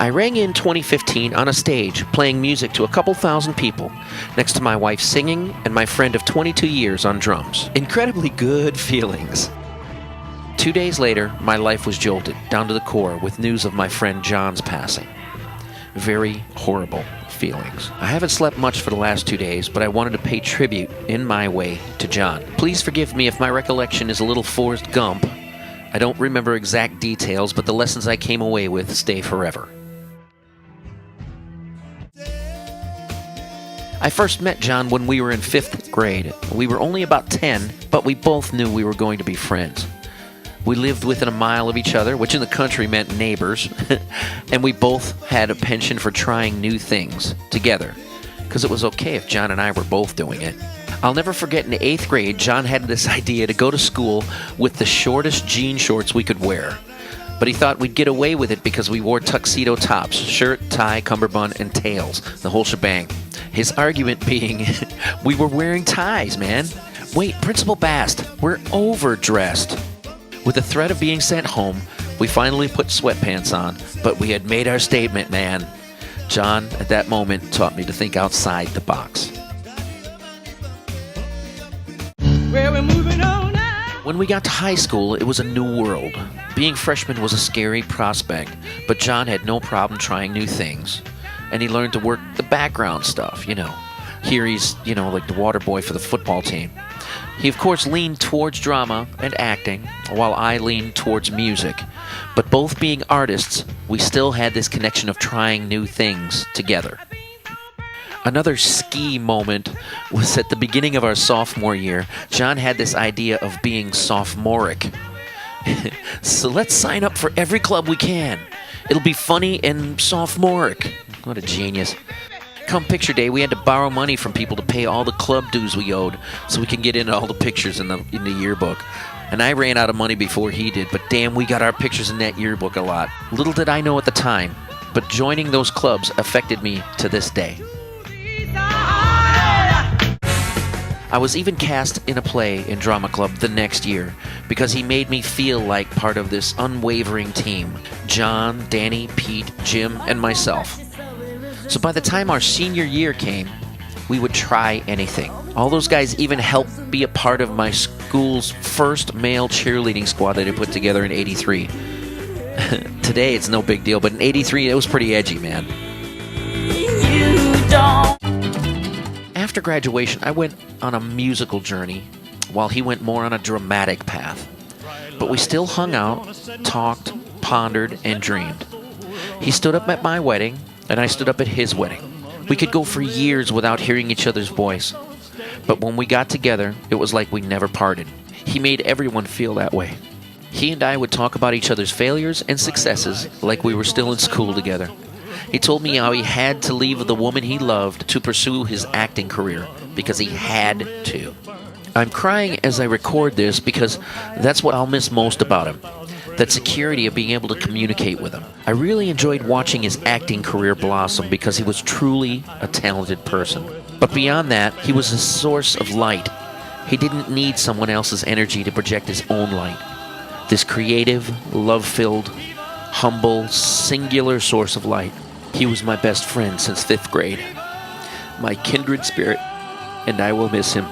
I rang in 2015 on a stage, playing music to a couple thousand people, next to my wife singing and my friend of 22 years on drums. Incredibly good feelings. 2 days later, my life was jolted, down to the core, with news of my friend John's passing. Very horrible feelings. I haven't slept much for the last 2 days, but I wanted to pay tribute in my way to John. Please forgive me if my recollection is a little Forrest Gump. I don't remember exact details, but the lessons I came away with stay forever. I first met John when we were in 5th grade. We were only about 10, but we both knew we were going to be friends. We lived within a mile of each other, which in the country meant neighbors, and we both had a penchant for trying new things together, because it was okay if John and I were both doing it. I'll never forget in the 8th grade, John had this idea to go to school with the shortest jean shorts we could wear. But he thought we'd get away with it because we wore tuxedo tops, shirt, tie, cummerbund, and tails, the whole shebang. His argument being, we were wearing ties, man. Wait, Principal Bast, we're overdressed. With the threat of being sent home, we finally put sweatpants on, but we had made our statement, man. John, at that moment, taught me to think outside the box. Well, we're moving on now. When we got to high school, it was a new world. Being freshmen was a scary prospect, but John had no problem trying new things. And he learned to work the background stuff, Here he's, like the water boy for the football team. He, of course, leaned towards drama and acting, while I leaned towards music. But both being artists, we still had this connection of trying new things together. Another ski moment was at the beginning of our sophomore year. John had this idea of being sophomoric. So let's sign up for every club we can. It'll be funny and sophomoric. What a genius. Come picture day, we had to borrow money from people to pay all the club dues we owed so we can get into all the pictures in the yearbook. And I ran out of money before he did, but damn, we got our pictures in that yearbook a lot. Little did I know at the time, but joining those clubs affected me to this day. I was even cast in a play in drama club the next year because he made me feel like part of this unwavering team. John, Danny, Pete, Jim, and myself. So by the time our senior year came, we would try anything. All those guys even helped be a part of my school's first male cheerleading squad that I put together in '83. Today it's no big deal, but in '83 it was pretty edgy, man. After graduation, I went on a musical journey, while he went more on a dramatic path. But we still hung out, talked, pondered, and dreamed. He stood up at my wedding, and I stood up at his wedding. We could go for years without hearing each other's voice. But when we got together, it was like we never parted. He made everyone feel that way. He and I would talk about each other's failures and successes like we were still in school together. He told me how he had to leave the woman he loved to pursue his acting career because he had to. I'm crying as I record this because that's what I'll miss most about him. That security of being able to communicate with him. I really enjoyed watching his acting career blossom because he was truly a talented person. But beyond that, he was a source of light. He didn't need someone else's energy to project his own light. This creative, love-filled, humble, singular source of light. He was my best friend since 5th grade. My kindred spirit, and I will miss him.